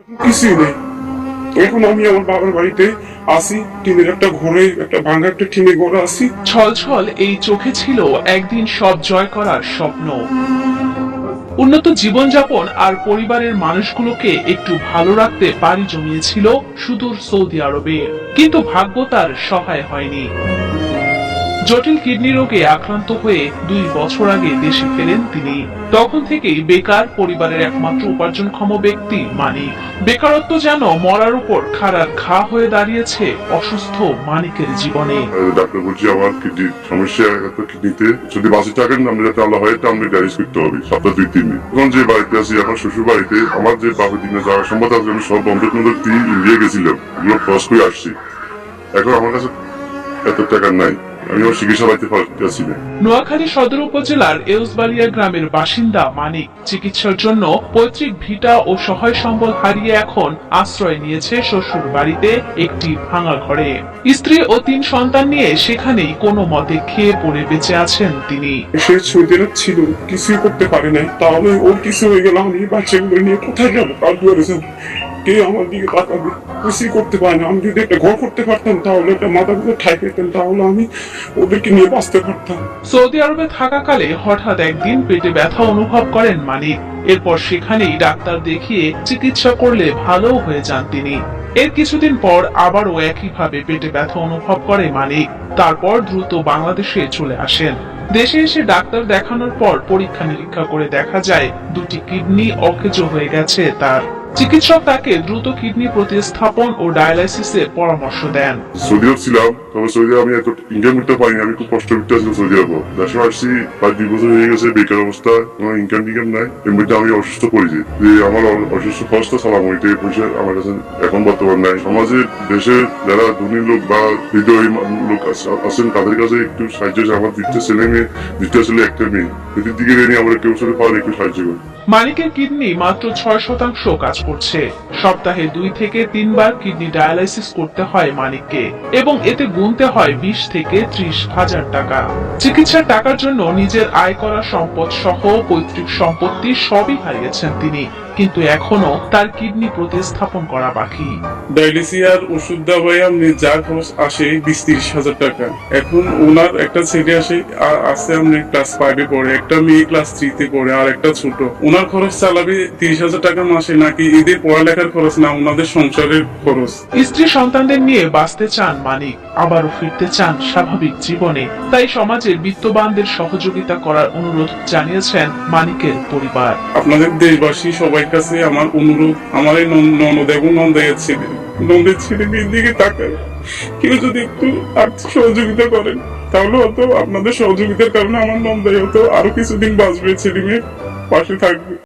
কিছুই নেই। এখন আমি আমার বাবার বাড়িতে আসি, টিনের একটা ঘরে, একটা ভাঙা একটা টিনের ঘরে আসি। ছলছল এই চোখে ছিল একদিন সব জয় করার স্বপ্ন, উন্নত জীবনযাপন আর পরিবারের মানুষগুলোকে একটু ভালো রাখতে পাড়ি জমিয়েছিল সুদূর সৌদি আরবে। কিন্তু ভাগ্য তার সহায় হয়নি। জটিল কিডনি রোগে আক্রান্ত হয়ে 2 বছর আগে দেশে ফেরেন তিনি। তখন থেকেই বেকার, পরিবারের একমাত্র উপার্জনক্ষম ব্যক্তি মানিক। বেকারত্ব যেন মরার উপর খাড়ার ঘা হয়ে দাঁড়িয়েছে অসুস্থ মানিকের জীবনে। ডাক্তার বলছি আমার কিডনির সমস্যা, একটা কিডনিতে যদি বাঁচে থাকেন আপনি যাতে আল্লাহ হয় আপনি ডায়ালিস করতে হবে সপ্তাহ 2-3 দিন। এখন যে বাড়িতে আছি, এখন শ্বশুর বাড়িতে আমার যে বাপের দিনে যাওয়ার সম্ভব আছে, আমি সব বন্ধক দিয়ে ইন্ডিয়া গেছিলাম, এগুলো খরচ করে আসছি। এখন আমার কাছে এত টাকা নাই, আমি আমার চিকিৎসা পাইতে পারতেছি না। নোয়াখালী সদর উপজেলার এউসবালিয়া গ্রামের বাসিন্দা মানিক চিকিৎসার জন্য পৈতৃক ভিটা ও সহায় সম্বল হারিয়ে এখন আশ্রয় নিয়েছে শ্বশুর বাড়িতে একটি ভাঙা ঘরে। স্ত্রী ও 3 সন্তান নিয়ে সেখানেই কোনো মতে খেয়ে পড়ে বেঁচে আছেন তিনি। সে ছুটির ছিল, কিছুই করতে পারে নাই। তাহলে ওর কিছু হয়ে গেল, আমি বাচ্চাগুলো নিয়ে কোথায় যাবো? কাল দুয়ারে যাবো, কে আমার দিকে তাকাবে? কিছুই করতে পারে না। আমি যদি একটা ঘর করতে পারতাম, তাহলে একটা মাথা গুলো ঠাই পেতাম, তাহলে আমি ওদেরকে নিয়ে বাঁচতে পারতাম। সৌদি আরবে থাকাকালে হঠাৎ একদিন পেটে ব্যথা অনুভব করেন মানিক। এরপর সেখানেই ডাক্তার দেখিয়ে চিকিৎসা করলে ভালো হয়ে যান তিনি। এর কিছুদিন পর আবারও একইভাবে পেটে ব্যথা অনুভব করে মানিক। তারপর দ্রুত বাংলাদেশে চলে আসেন। দেশে এসে ডাক্তার দেখানোর পর পরীক্ষা নিরীক্ষা করে দেখা যায় 2টি কিডনি অকেজ হয়ে গেছে তার। চিকিৎসক তাকে দ্রুত কিডনি প্রতিস্থাপন ও ডায়ালাইসিসের পরামর্শ দেন। সৌদি আরব ছিলাম, তবে সৌদি আরব আমি এত ইনকাম করতে পারিনি, আমি খুব কষ্ট করতে আসলাম সৌদি আরব। দেশে আসছি প্রায় 2 বছর হয়ে গেছে, বেকার অবস্থা, কোনো ইনকাম নাই। এর মধ্যে আমি অসুস্থ পড়েছি, যে আমার অসুস্থ খরচটা চালাম, ওইটাই পয়সা আমার কাছে এখন বর্তমান নাই। সমাজে দেশে যারা ধনী লোক বা হৃদয় লোক আছেন, তাদের কাছে একটু সাহায্য, আমার 2টা ছেলে মেয়ে, 2টা ছেলে 1টা মেয়ে, এদের দিকে নিয়ে আমরা কেউ সাথে পারলে একটু সাহায্য করি। মানিকের কিডনি মাত্র 6% কাজ করছে। সপ্তাহে 2 থেকে 3 বার কিডনি ডায়ালাইসিস করতে হয় মানিককে, এবং এতে গুনতে হয় 20 থেকে 30 হাজার টাকা। চিকিৎসার টাকার জন্য নিজের আয় করা সম্পদ সহ পৈতৃক সম্পত্তি সবই হারিয়েছেন তিনি। কিন্তু এখনো তার কিডনি প্রতিস্থাপন করা বাকি। ডায়ালিসিয়ার ওষুধ দাবাই আপনি যা খরচ আসে 20-30 হাজার টাকা। এখন ওনার একটা ছেলে আসে আপনি ক্লাস 5-এ পড়ে, একটা মেয়ে ক্লাস 3-তে পড়ে, আর একটা ছোট। ওনার খরচ চালাবে 30 হাজার টাকা মাসে, নাকি এদের পড়ালেখার খরচ, না ওনাদের সংসারের খরচ? স্ত্রী সন্তানদের নিয়ে বাঁচতে চান মানিক, আবারও ফিরতে চান স্বাভাবিক জীবনে। তাই সমাজের বিত্তবানদের সহযোগিতা করার অনুরোধ জানিয়েছেন মানিকের পরিবার। আপনাদের দেশবাসী সবাই কাছে আমার অনুরোধ, আমার এই ননদ এবং নন্দের ছেলেমেয়ের দিকে তাকায়, কেউ যদি একটু আর্থিক সহযোগিতা করেন, তাহলে হয়তো আপনাদের সহযোগিতার কারণে আমার নন্দাই হয়তো আরো কিছুদিন বাঁচবে, ছেলে মেয়ে পাশে থাকবে।